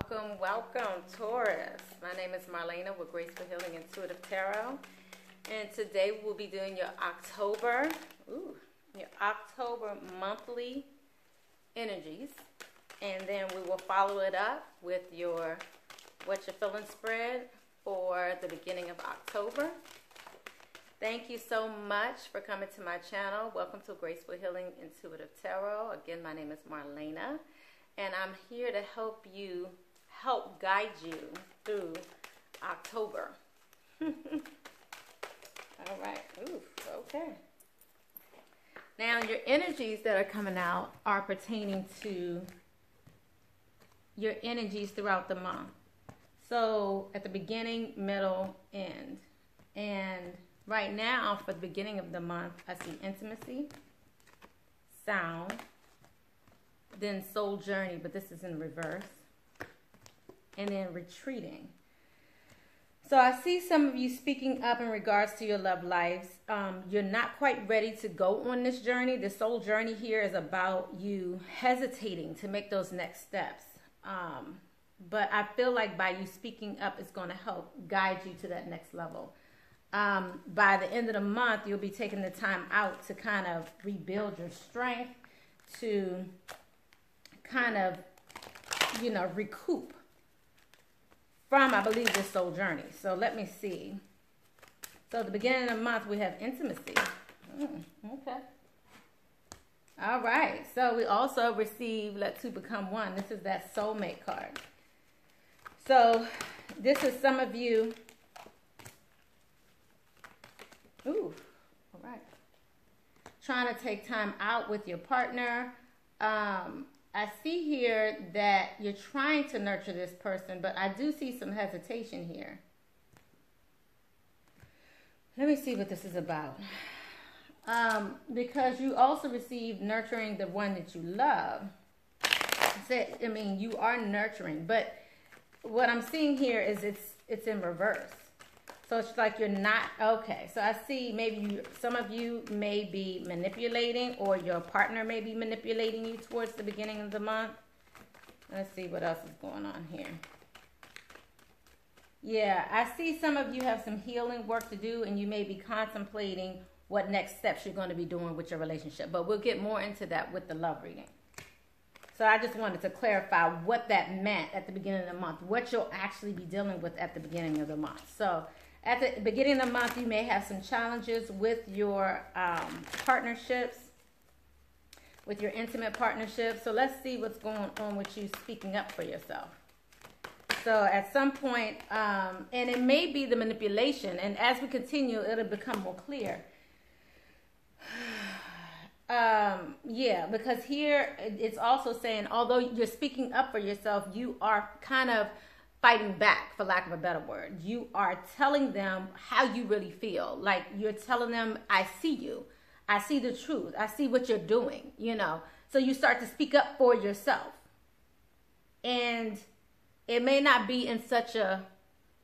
Welcome, Taurus. My name is Marlena with Graceful Healing Intuitive Tarot. And today we'll be doing your October monthly energies. And then we will follow it up with your What You're Feeling spread for the beginning of October. Thank you so much for coming to my channel. Welcome to Graceful Healing Intuitive Tarot. Again, my name is Marlena. And I'm here to help guide you through October. All right. Ooh, okay. Now, your energies that are coming out are pertaining to your energies throughout the month. So, at the beginning, middle, end. And right now, for the beginning of the month, I see intimacy, sound, then soul journey, but this is in reverse, and then retreating. So I see some of you speaking up in regards to your love lives. You're not quite ready to go on this journey. The soul journey here is about you hesitating to make those next steps. But I feel like by you speaking up, it's going to help guide you to that next level. By the end of the month, you'll be taking the time out to kind of rebuild your strength, to kind of, recoup from, I believe, this soul journey. So let me see. So at the beginning of the month, we have intimacy. Okay. All right. So we also receive Let Two Become One. This is that soulmate card. So this is some of you. Ooh. All right. Trying to take time out with your partner. I see here that you're trying to nurture this person, but I do see some hesitation here. Let me see what this is about. Because you also receive nurturing the one that you love. I mean, you are nurturing, but what I'm seeing here is it's in reverse. So it's like you're not, okay. So I see maybe some of you may be manipulating, or your partner may be manipulating you towards the beginning of the month. Let's see what else is going on here. Yeah, I see some of you have some healing work to do, and you may be contemplating what next steps you're going to be doing with your relationship. But we'll get more into that with the love reading. So I just wanted to clarify what that meant at the beginning of the month, what you'll actually be dealing with at the beginning of the month. So at the beginning of the month, you may have some challenges with your partnerships, with your intimate partnerships. So let's see what's going on with you speaking up for yourself. So at some point, and it may be the manipulation, and as we continue, it'll become more clear. Yeah, because here it's also saying, although you're speaking up for yourself, you are kind of fighting back, for lack of a better word. You are telling them how you really feel. Like, you're telling them, I see you. I see the truth. I see what you're doing, So you start to speak up for yourself. And it may not be in such a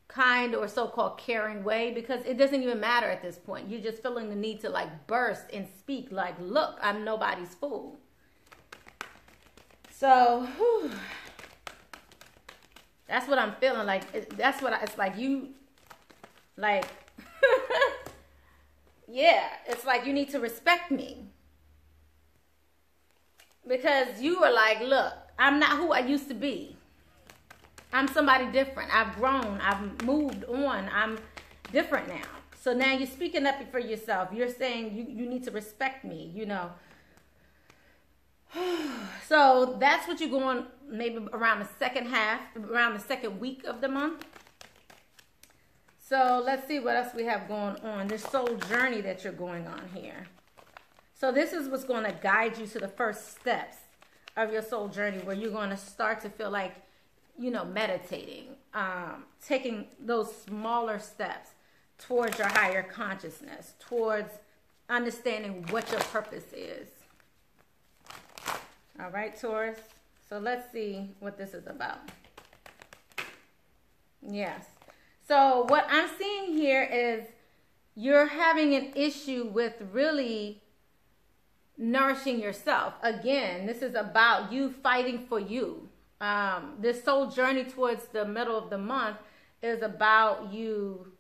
kind or so-called caring way, because it doesn't even matter at this point. You're just feeling the need to burst and speak like, look, I'm nobody's fool. So, whew. That's what I'm feeling like. It's like you, yeah, it's like you need to respect me. Because you are like, look, I'm not who I used to be. I'm somebody different. I've grown. I've moved on. I'm different now. So now you're speaking up for yourself. You're saying you need to respect me, So that's what you're going maybe around the second half, around the second week of the month. So let's see what else we have going on. This soul journey that you're going on here. So this is what's going to guide you to the first steps of your soul journey, where you're going to start to feel like, meditating, taking those smaller steps towards your higher consciousness, towards understanding what your purpose is. All right, Taurus. So let's see what this is about. Yes. So what I'm seeing here is you're having an issue with really nourishing yourself. Again, this is about you fighting for you. This soul journey towards the middle of the month is about you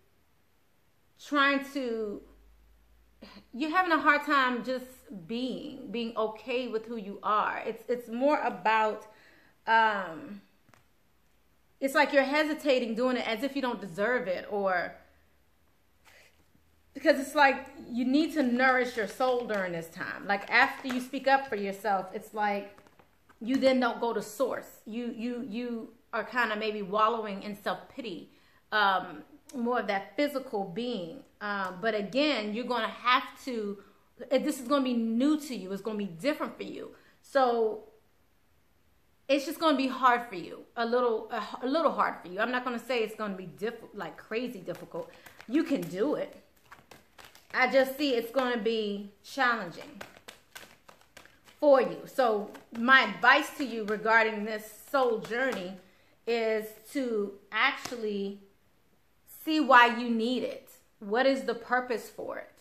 you're having a hard time just being okay with who you are. It's more about, it's like you're hesitating doing it as if you don't deserve it, or because it's like you need to nourish your soul during this time. Like after you speak up for yourself, it's like you then don't go to source. You are kind of maybe wallowing in self-pity, more of that physical being. But again, you're going to have to, this is going to be new to you. It's going to be different for you. So it's just going to be hard for you, a little hard for you. I'm not going to say it's going to be like crazy difficult. You can do it. I just see it's going to be challenging for you. So my advice to you regarding this soul journey is to actually see why you need it. What is the purpose for it?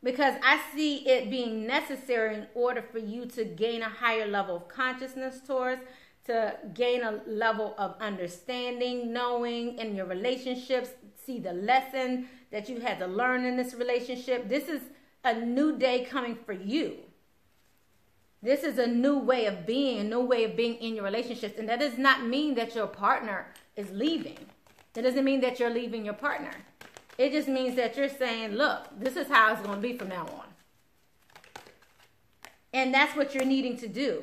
Because I see it being necessary in order for you to gain a higher level of consciousness, Taurus, to gain a level of understanding, knowing in your relationships, see the lesson that you had to learn in this relationship. This is a new day coming for you. This is a new way of being, a new way of being in your relationships. And that does not mean that your partner is leaving. It doesn't mean that you're leaving your partner. It just means that you're saying, look, this is how it's going to be from now on. And that's what you're needing to do.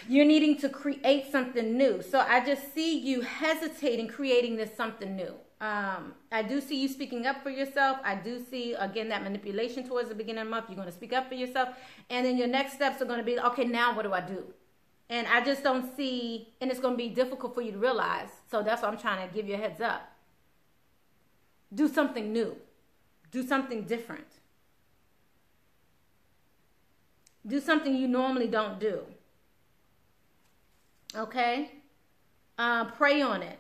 You're needing to create something new. So I just see you hesitating, creating this something new. I do see you speaking up for yourself. I do see, again, that manipulation towards the beginning of the month. You're going to speak up for yourself. And then your next steps are going to be, okay, now what do I do? And I just don't see, and it's going to be difficult for you to realize. So that's why I'm trying to give you a heads up. Do something new. Do something different. Do something you normally don't do. Okay? Pray on it.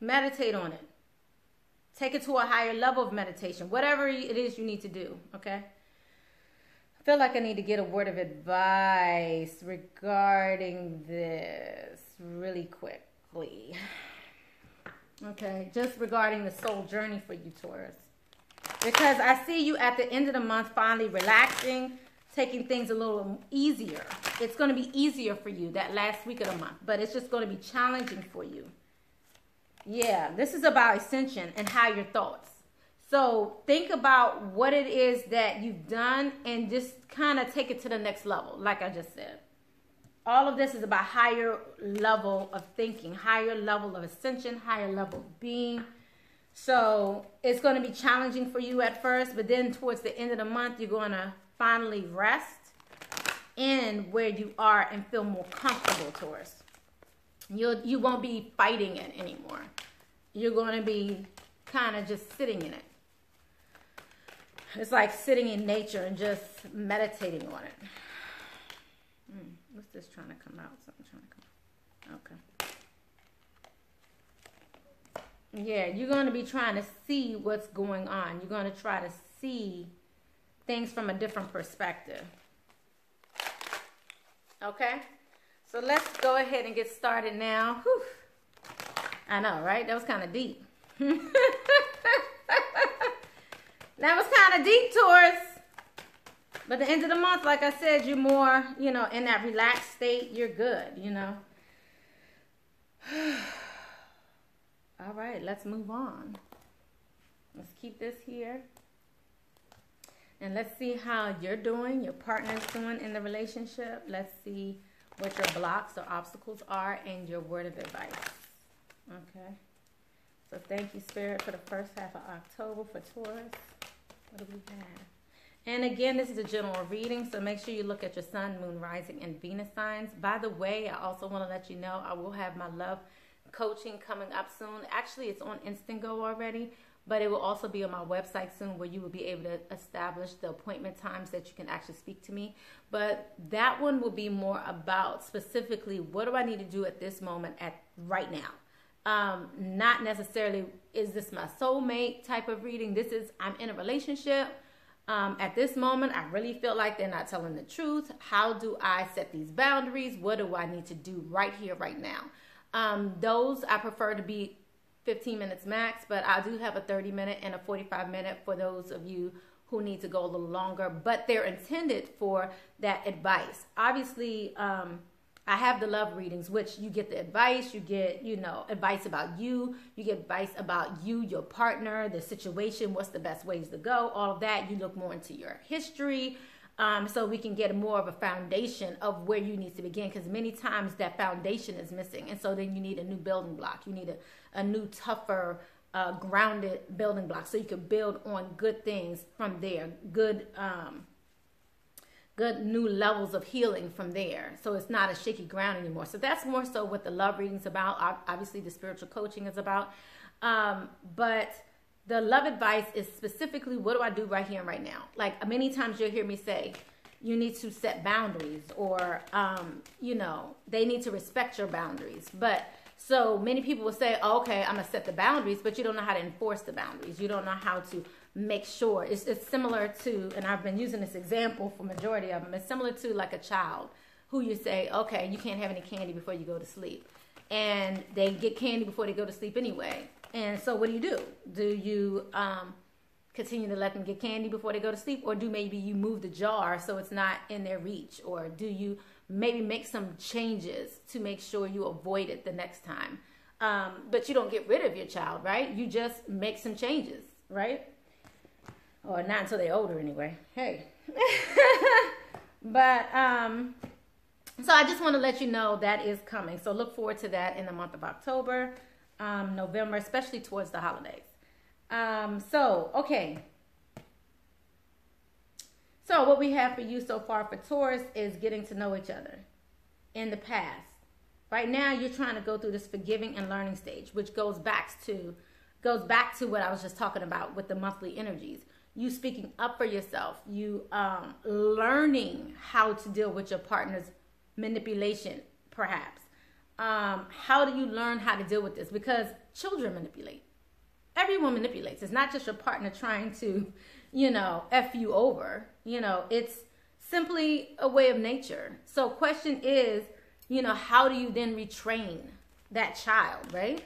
Meditate on it. Take it to a higher level of meditation. Whatever it is you need to do. Okay? I feel like I need to get a word of advice regarding this really quickly. Okay, just regarding the soul journey for you, Taurus. Because I see you at the end of the month finally relaxing, taking things a little easier. It's going to be easier for you that last week of the month, but it's just going to be challenging for you. Yeah, this is about ascension and higher thoughts. So think about what it is that you've done and just kind of take it to the next level, like I just said. All of this is about higher level of thinking, higher level of ascension, higher level of being. So it's going to be challenging for you at first, but then towards the end of the month, you're going to finally rest in where you are and feel more comfortable, Taurus. You won't be fighting it anymore. You're going to be kind of just sitting in it. It's like sitting in nature and just meditating on it. What's this trying to come out? Something trying to come out. Okay. Yeah, you're going to be trying to see what's going on. You're going to try to see things from a different perspective. Okay? So let's go ahead and get started now. Whew. I know, right? That was kind of deep. That was kind of deep, Taurus. But at the end of the month, like I said, you're more, in that relaxed state. You're good, All right, let's move on. Let's keep this here. And let's see how you're doing, your partner's doing in the relationship. Let's see what your blocks or obstacles are and your word of advice. Okay. So thank you, Spirit, for the first half of October for Taurus. What do we have? And again, this is a general reading, so make sure you look at your sun, moon, rising, and Venus signs. By the way, I also want to let you know I will have my love coaching coming up soon. Actually, it's on Instingo already, but it will also be on my website soon where you will be able to establish the appointment times that you can actually speak to me. But that one will be more about specifically what do I need to do at this moment right now. Not necessarily is this my soulmate type of reading. This is I'm in a relationship. At this moment, I really feel like they're not telling the truth. How do I set these boundaries? What do I need to do right here, right now? Those I prefer to be 15 minutes max, but I do have a 30-minute and a 45-minute for those of you who need to go a little longer, but they're intended for that advice. Obviously, I have the love readings, which you get the advice, you get, advice about you get advice about you, your partner, the situation, what's the best ways to go, all of that. You look more into your history, so we can get more of a foundation of where you need to begin, because many times that foundation is missing, and so then you need a new building block. You need a new, tougher, grounded building block, so you can build on good things from there, good new levels of healing from there. So it's not a shaky ground anymore. So that's more so what the love reading's about. Obviously the spiritual coaching is about. But the love advice is specifically, what do I do right here and right now? Like many times you'll hear me say, you need to set boundaries, or, they need to respect your boundaries. But so many people will say, oh, okay, I'm gonna set the boundaries, but you don't know how to enforce the boundaries. You don't know how to make sure. It's similar to, and I've been using this example for majority of them, it's similar to like a child who you say, okay, you can't have any candy before you go to sleep. And they get candy before they go to sleep anyway. And so what do? Do you continue to let them get candy before they go to sleep? Or do maybe you move the jar so it's not in their reach? Or do you maybe make some changes to make sure you avoid it the next time? But you don't get rid of your child, right? You just make some changes, right? Or not until they're older anyway. Hey. But, so I just want to let you know that is coming. So look forward to that in the month of October, November, especially towards the holidays. Okay. So what we have for you so far for Taurus is getting to know each other in the past. Right now, you're trying to go through this forgiving and learning stage, which goes back to what I was just talking about with the monthly energies. You speaking up for yourself, you learning how to deal with your partner's manipulation, perhaps. How do you learn how to deal with this? Because children manipulate. Everyone manipulates. It's not just your partner trying to, F you over. It's simply a way of nature. So question is, how do you then retrain that child, right?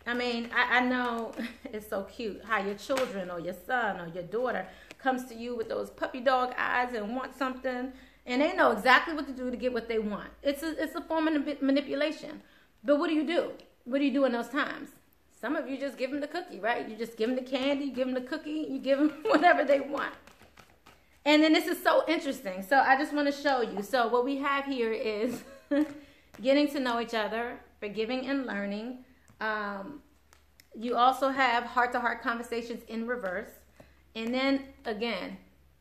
I mean, I know it's so cute how your children or your son or your daughter comes to you with those puppy dog eyes and wants something, and they know exactly what to do to get what they want. It's a form of manipulation. But what do you do? What do you do in those times? Some of you just give them the cookie, right? You just give them the candy, you give them the cookie, you give them whatever they want. And then this is so interesting. So I just want to show you. So what we have here is getting to know each other, forgiving and learning. You also have heart-to-heart conversations in reverse. And then, again,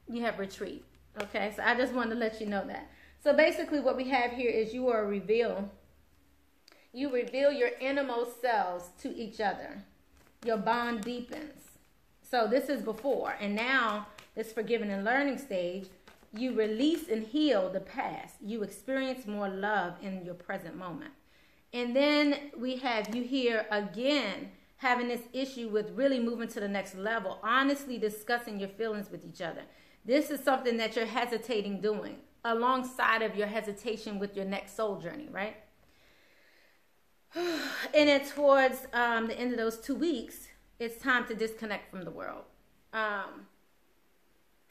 you have retreat. Okay, so I just wanted to let you know that. So basically what we have here is you reveal your innermost selves to each other. Your bond deepens. So this is before. And now, this forgiving and learning stage, you release and heal the past. You experience more love in your present moment. And then we have you here again having this issue with really moving to the next level, honestly discussing your feelings with each other. This is something that you're hesitating doing alongside of your hesitation with your next soul journey, right? And then towards the end of those 2 weeks, it's time to disconnect from the world.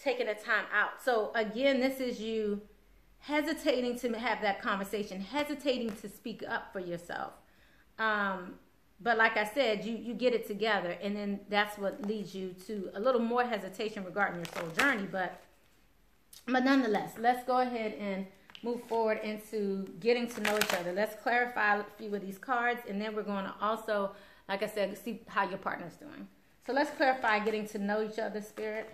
Taking a time out. So again, this is you hesitating to have that conversation, hesitating to speak up for yourself. But like I said, you get it together, and then that's what leads you to a little more hesitation regarding your soul journey. But nonetheless, let's go ahead and move forward into getting to know each other. Let's clarify a few of these cards, and then we're going to also, like I said, see how your partner's doing. So let's clarify getting to know each other, Spirit.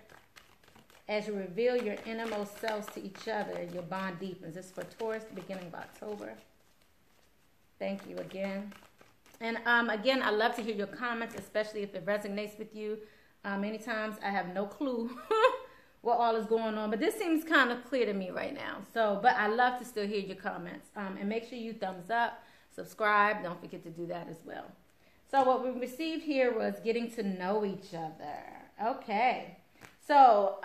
As you reveal your innermost selves to each other, your bond deepens. This is for Taurus, the beginning of October. Thank you again. And again, I love to hear your comments, especially if it resonates with you. Many times I have no clue what all is going on, but this seems kind of clear to me right now. So, but I love to still hear your comments. And make sure you thumbs up, subscribe. Don't forget to do that as well. So what we received here was getting to know each other. Okay. So,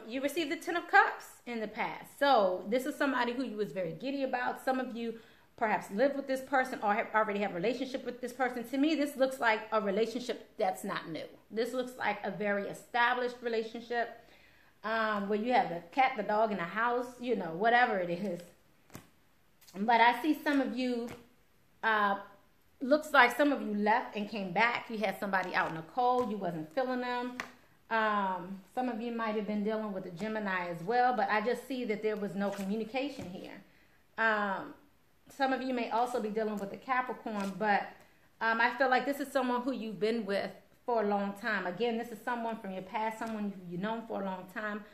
you received the 10 of Cups in the past. So, this is somebody who you was very giddy about. Some of you perhaps live with this person or already have a relationship with this person. To me, this looks like a relationship that's not new. This looks like a very established relationship where you have the cat, the dog in the house, you know, whatever it is. But I see some of you, looks like some of you left and came back. You had somebody out in the cold. You wasn't feeling them. Some of you might have been dealing with a Gemini as well, but I just see that there was no communication here. Some of you may also be dealing with a Capricorn, but I feel like this is someone who you've been with for a long time. Again, this is someone from your past, someone you've known for a long time.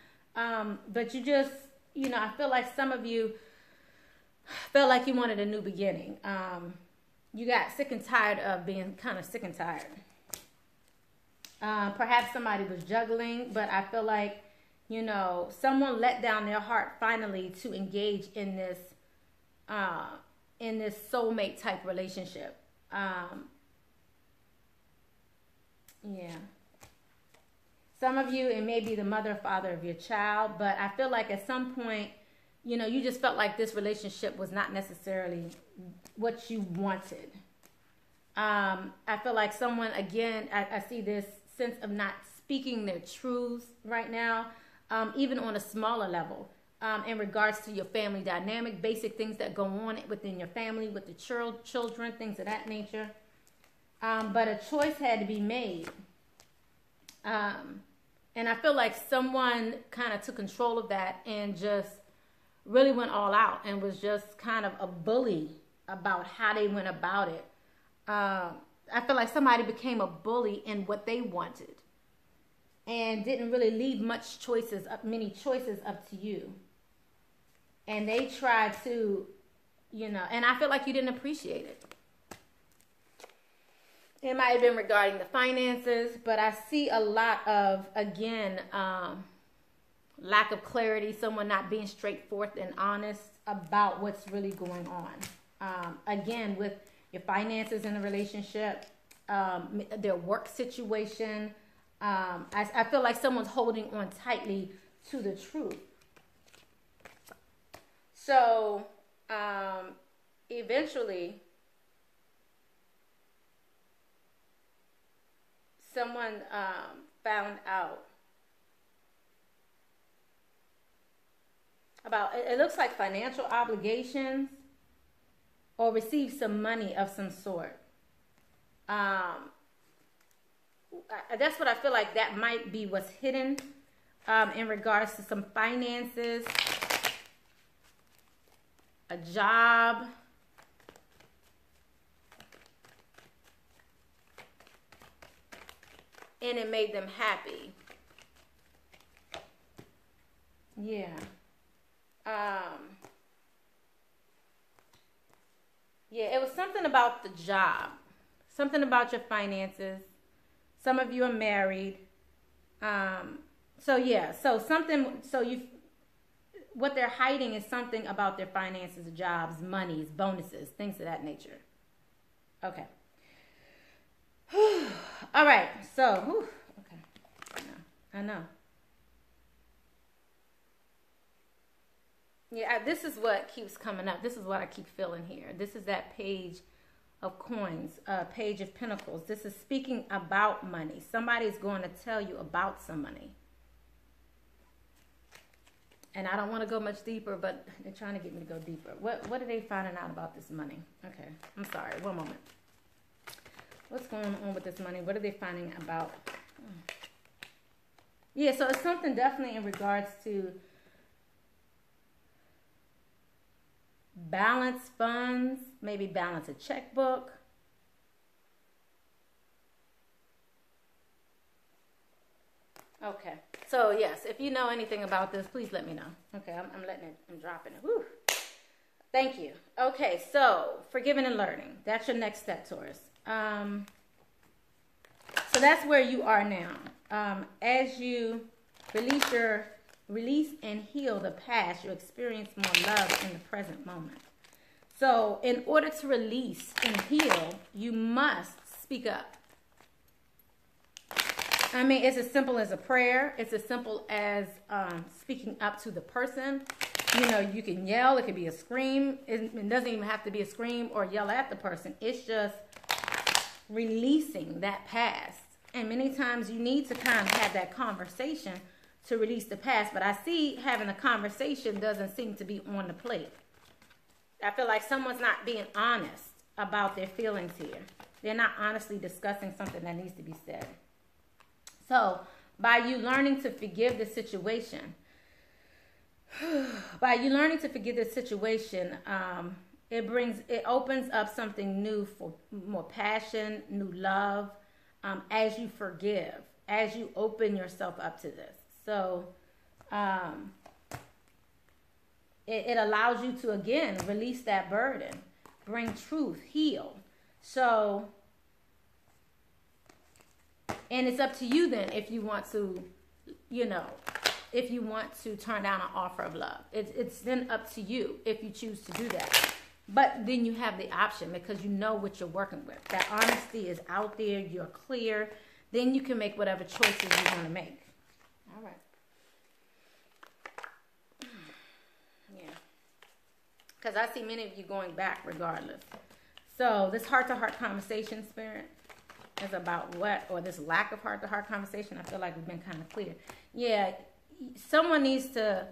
But you just, you know, I feel like some of you felt like you wanted a new beginning. You got sick and tired of being kind of sick and tired. Perhaps somebody was juggling, but I feel like, you know, someone let down their heart finally to engage in this soulmate type relationship. Yeah. Some of you, it may be the mother or father of your child, but I feel like at some point, you know, you just felt like this relationship was not necessarily what you wanted. I feel like someone, again, I see this sense of not speaking their truths right now, even on a smaller level, in regards to your family dynamic, basic things that go on within your family, with the children, things of that nature. But a choice had to be made. And I feel like someone kind of took control of that and just really went all out and was just kind of a bully about how they went about it. I feel like somebody became a bully in what they wanted and didn't really leave many choices up to you. And they tried to, you know, and I feel like you didn't appreciate it. It might have been regarding the finances, but I see a lot of, again, lack of clarity, someone not being straightforward and honest about what's really going on. Again, with your finances in a relationship, their work situation. I feel like someone's holding on tightly to the truth. So, eventually, someone found out about, it looks like financial obligations or received some money of some sort. That's what I feel like that might be what's hidden in regards to some finances, a job, and it made them happy. Yeah. Yeah, it was something about the job, something about your finances. Some of you are married. So yeah, what they're hiding is something about their finances, jobs, monies, bonuses, things of that nature. Okay. All right, so, okay, I know. Yeah, this is what keeps coming up. This is what I keep feeling here. This is that page of coins, page of pentacles. This is speaking about money. Somebody's going to tell you about some money. And I don't want to go much deeper, but they're trying to get me to go deeper. What are they finding out about this money? Okay, I'm sorry, one moment. What's going on with this money? What are they finding about? Yeah, so it's something definitely in regards to balance funds, maybe balance a checkbook. Okay, so yes, if you know anything about this, please let me know. Okay, I'm dropping it. Whew. Thank you. Okay, so forgiving and learning. That's your next step, Taurus. So that's where you are now. As you release and heal the past, you experience more love in the present moment. So in order to release and heal, you must speak up. I mean, it's as simple as a prayer. It's as simple as speaking up to the person. You know, you can yell. It could be a scream. It doesn't even have to be a scream or yell at the person. It's just releasing that past. And many times you need to kind of have that conversation to release the past. But I see having a conversation doesn't seem to be on the plate. I feel like someone's not being honest about their feelings here. They're not honestly discussing something that needs to be said. So by you learning to forgive the situation, it opens up something new for more passion, new love, as you forgive, as you open yourself up to this. So it allows you to, again, release that burden, bring truth, heal. So, and it's up to you then if you want to, you know, if you want to turn down an offer of love. It's then up to you if you choose to do that. But then you have the option because you know what you're working with. That honesty is out there. You're clear. Then you can make whatever choices you want to make. All right. Yeah. Because I see many of you going back regardless. So this heart-to-heart conversation, Spirit, is about what? Or this lack of heart-to-heart conversation. I feel like we've been kind of clear. Yeah. Someone needs to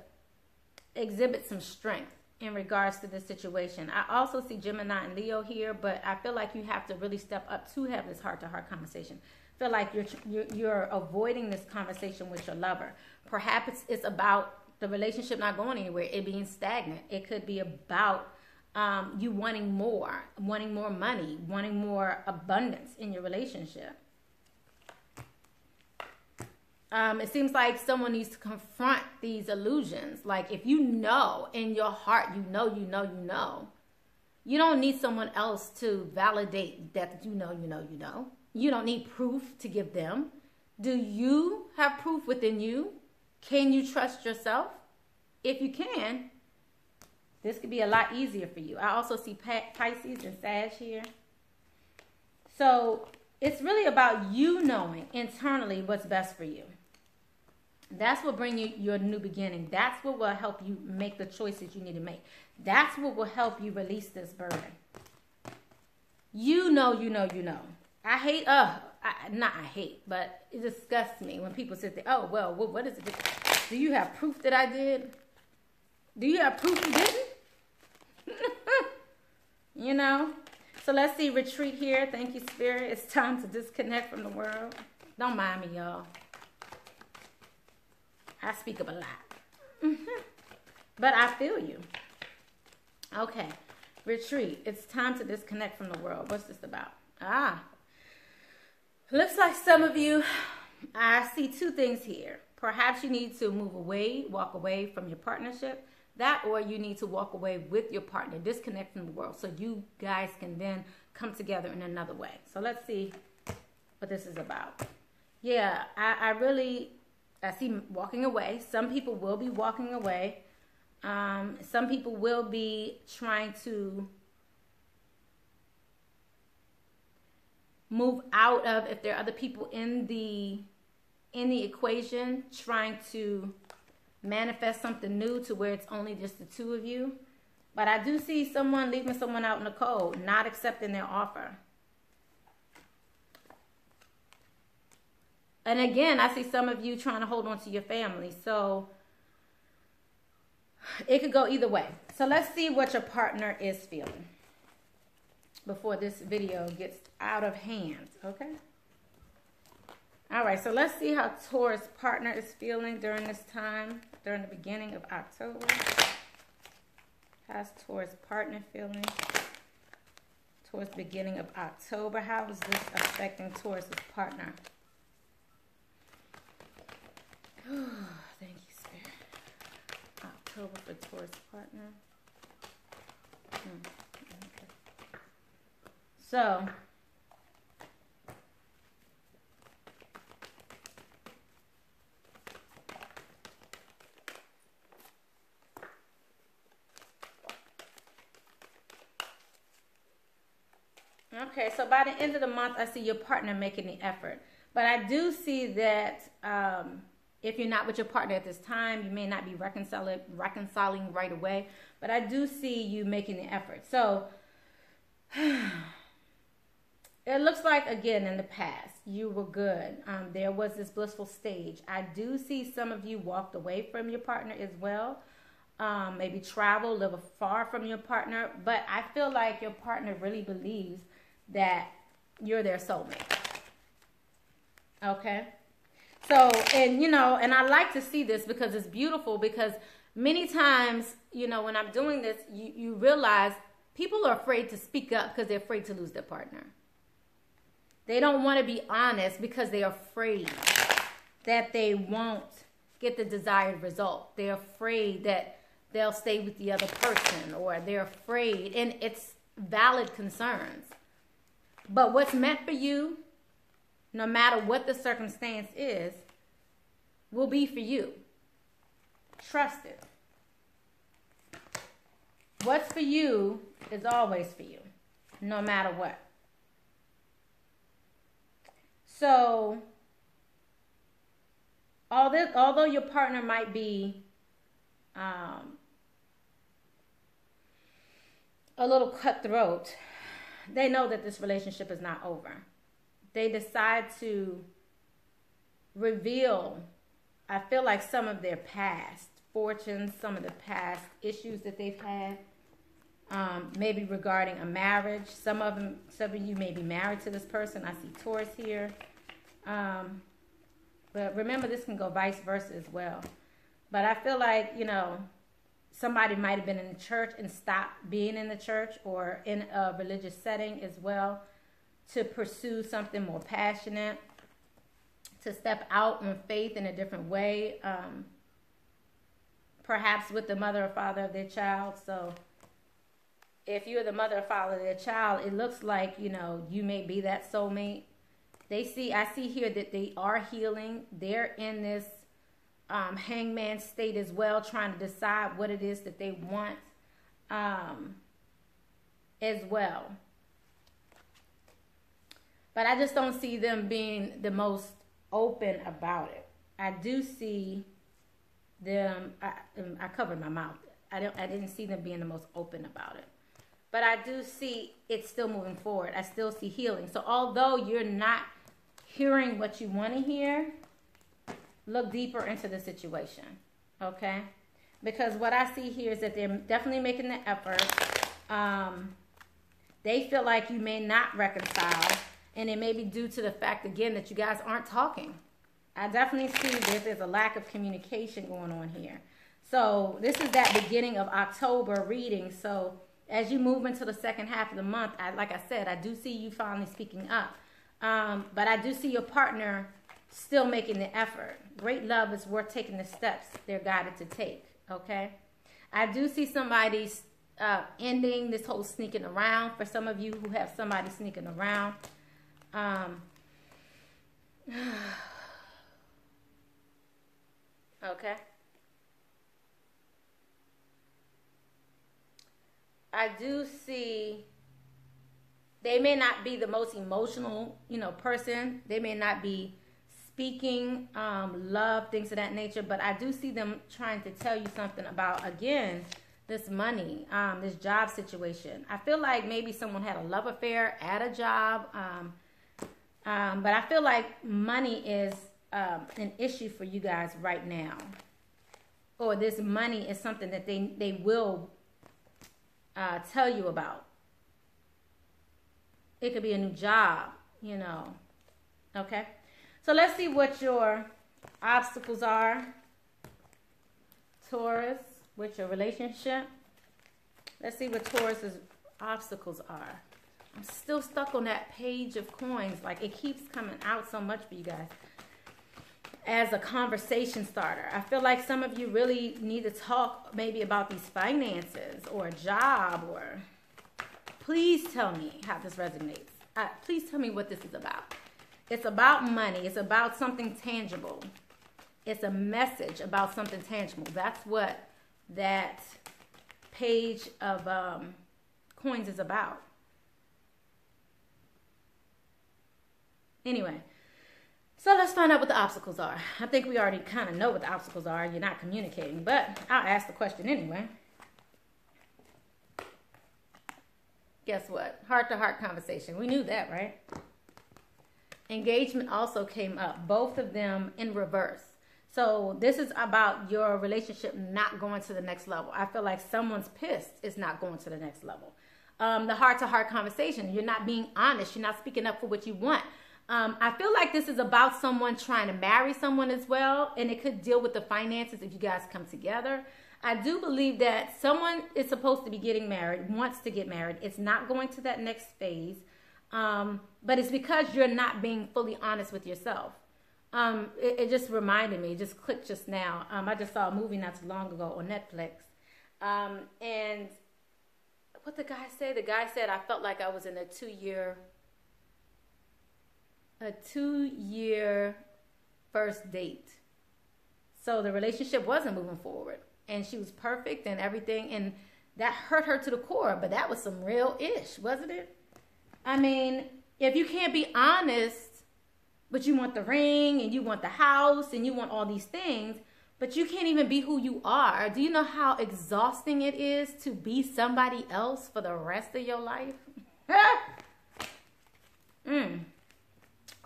exhibit some strength in regards to this situation. I also see Gemini and Leo here, but I feel like you have to really step up to have this heart-to-heart conversation. I feel like you're avoiding this conversation with your lover. Perhaps it's about the relationship not going anywhere, it being stagnant. It could be about you wanting more money, wanting more abundance in your relationship. It seems like someone needs to confront these illusions. Like if you know in your heart, you know, you don't need someone else to validate that you know. You don't need proof to give them. Do you have proof within you? Can you trust yourself? If you can, this could be a lot easier for you. I also see Pisces and Sag here. So it's really about you knowing internally what's best for you. That's what brings you your new beginning. That's what will help you make the choices you need to make. That's what will help you release this burden. You know. I hate, but it disgusts me when people sit there, oh, well, what is it? Do you have proof that I did? Do you have proof you didn't? You know? So let's see, retreat here. Thank you, Spirit. It's time to disconnect from the world. Don't mind me, y'all. I speak up a lot. But I feel you. Okay. Retreat. It's time to disconnect from the world. What's this about? Looks like some of you, I see two things here. Perhaps you need to move away, walk away from your partnership. That, or you need to walk away with your partner, disconnect from the world, so you guys can then come together in another way. So let's see what this is about. Yeah, I see walking away. Some people will be walking away. Some people will be trying to move out of, if there are other people in the equation, trying to manifest something new to where it's only just the two of you. But I do see someone leaving someone out in the cold, not accepting their offer. And again, I see some of you trying to hold on to your family. So it could go either way. So let's see what your partner is feeling before this video gets out of hand, okay? All right, so let's see how Taurus partner is feeling during this time, during the beginning of October. How's Taurus partner feeling towards the beginning of October? How is this affecting Taurus's partner? Thank you, Spirit. October for Taurus partner. Okay. So, okay, so by the end of the month, I see your partner making the effort. But I do see that if you're not with your partner at this time, you may not be reconciling right away. But I do see you making the effort. So it looks like, again, in the past, you were good. There was this blissful stage. I do see some of you walked away from your partner as well. Maybe travel, live far from your partner. But I feel like your partner really believes that you're their soulmate. Okay? So, and, you know, and I like to see this because it's beautiful, because many times, you know, when I'm doing this, you realize people are afraid to speak up because they're afraid to lose their partner. They don't want to be honest because they're afraid that they won't get the desired result. They're afraid that they'll stay with the other person, or they're afraid, and it's valid concerns. But what's meant for you, no matter what the circumstance is, will be for you. Trust it. What's for you is always for you, no matter what. So, although your partner might be a little cutthroat, they know that this relationship is not over. They decide to reveal, I feel like, some of their past fortunes, some of the past issues that they've had, maybe regarding a marriage. Some of you may be married to this person. I see Taurus here. But remember, this can go vice versa as well. But I feel like, you know, somebody might have been in the church and stopped being in the church or in a religious setting as well to pursue something more passionate, to step out in faith in a different way, perhaps with the mother or father of their child. So if you're the mother or father of their child, it looks like, you know, you may be that soulmate. I see here that they are healing. They're in this hangman state as well, trying to decide what it is that they want as well. But I just don't see them being the most open about it. I do see them, I covered my mouth. I didn't see them being the most open about it. But I do see it still moving forward. I still see healing. So although you're not hearing what you want to hear, look deeper into the situation, okay? Because what I see here is that they're definitely making the effort. They feel like you may not reconcile, and it may be due to the fact, again, that you guys aren't talking. I definitely see that there's a lack of communication going on here. So this is that beginning of October reading. So as you move into the second half of the month, like I said, I do see you finally speaking up. But I do see your partner still making the effort. Great love is worth taking the steps they're guided to take, okay? I do see somebody ending this whole sneaking around. For some of you who have somebody sneaking around. Okay. I do see they may not be the most emotional, you know, person. They may not be speaking love, things of that nature. But I do see them trying to tell you something about, again, this money, this job situation. I feel like maybe someone had a love affair at a job. But I feel like money is an issue for you guys right now. Or this money is something that they will tell you about. It could be a new job, you know. Okay? So let's see what your obstacles are. Taurus, with your relationship. Let's see what Taurus's obstacles are. I'm still stuck on that page of coins. Like, it keeps coming out so much for you guys. As a conversation starter. I feel like some of you really need to talk maybe about these finances or a job, or please tell me how this resonates. Please tell me what this is about. It's about money. It's about something tangible. It's a message about something tangible. That's what that page of coins is about. Anyway, So let's find out what the obstacles are. I think we already kind of know what the obstacles are. You're not communicating, but I'll ask the question anyway. Guess what? Heart-to-heart conversation. We knew that, right? Engagement also came up. Both of them in reverse. So this is about your relationship not going to the next level. I feel like someone's pissed is not going to the next level. The heart-to-heart conversation. You're not being honest. You're not speaking up for what you want. I feel like this is about someone trying to marry someone as well. And it could deal with the finances if you guys come together. I do believe that someone is supposed to be getting married, wants to get married. It's not going to that next phase. But it's because you're not being fully honest with yourself. It just reminded me, it just clicked just now. I just saw a movie not too long ago on Netflix. And what the guy said? The guy said, I felt like I was in a two-year first date. So the relationship wasn't moving forward. And she was perfect and everything. And that hurt her to the core. But that was some real ish, wasn't it? I mean, if you can't be honest, but you want the ring and you want the house and you want all these things, but you can't even be who you are. Do you know how exhausting it is to be somebody else for the rest of your life?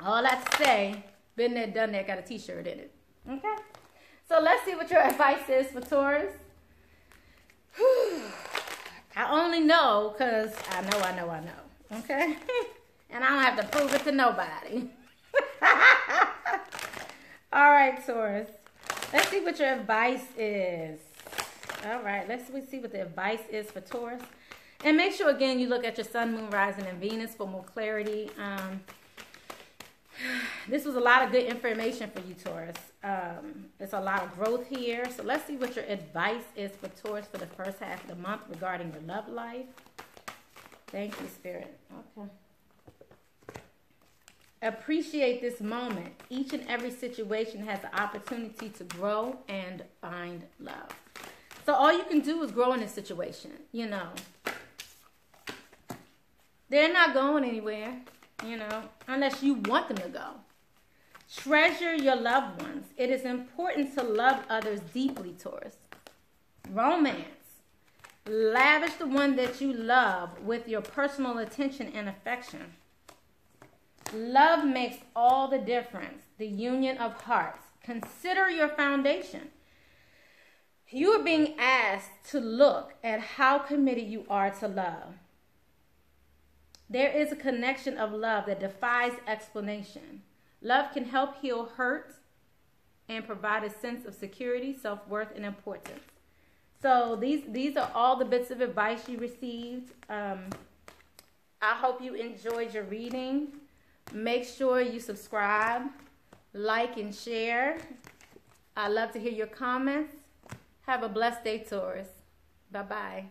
All that to say, been there, done that, got a t-shirt in it. Okay? So let's see what your advice is for Taurus. I only know because I know. Okay? And I don't have to prove it to nobody. All right, Taurus. Let's see what your advice is. All right, let's see what the advice is for Taurus. And make sure, again, you look at your sun, moon, rising, and Venus for more clarity. This was a lot of good information for you, Taurus. There's a lot of growth here. So let's see what your advice is for Taurus for the first half of the month regarding your love life. Thank you, Spirit. Okay. Appreciate this moment. Each and every situation has the opportunity to grow and find love. So all you can do is grow in this situation, you know. They're not going anywhere, you know, unless you want them to go. Treasure your loved ones. It is important to love others deeply, Taurus. Romance. Lavish the one that you love with your personal attention and affection. Love makes all the difference. The union of hearts. Consider your foundation. You are being asked to look at how committed you are to love. There is a connection of love that defies explanation. Love can help heal hurt and provide a sense of security, self-worth, and importance. So these are all the bits of advice you received. I hope you enjoyed your reading. Make sure you subscribe, like, and share. I love to hear your comments. Have a blessed day, Taurus. Bye-bye.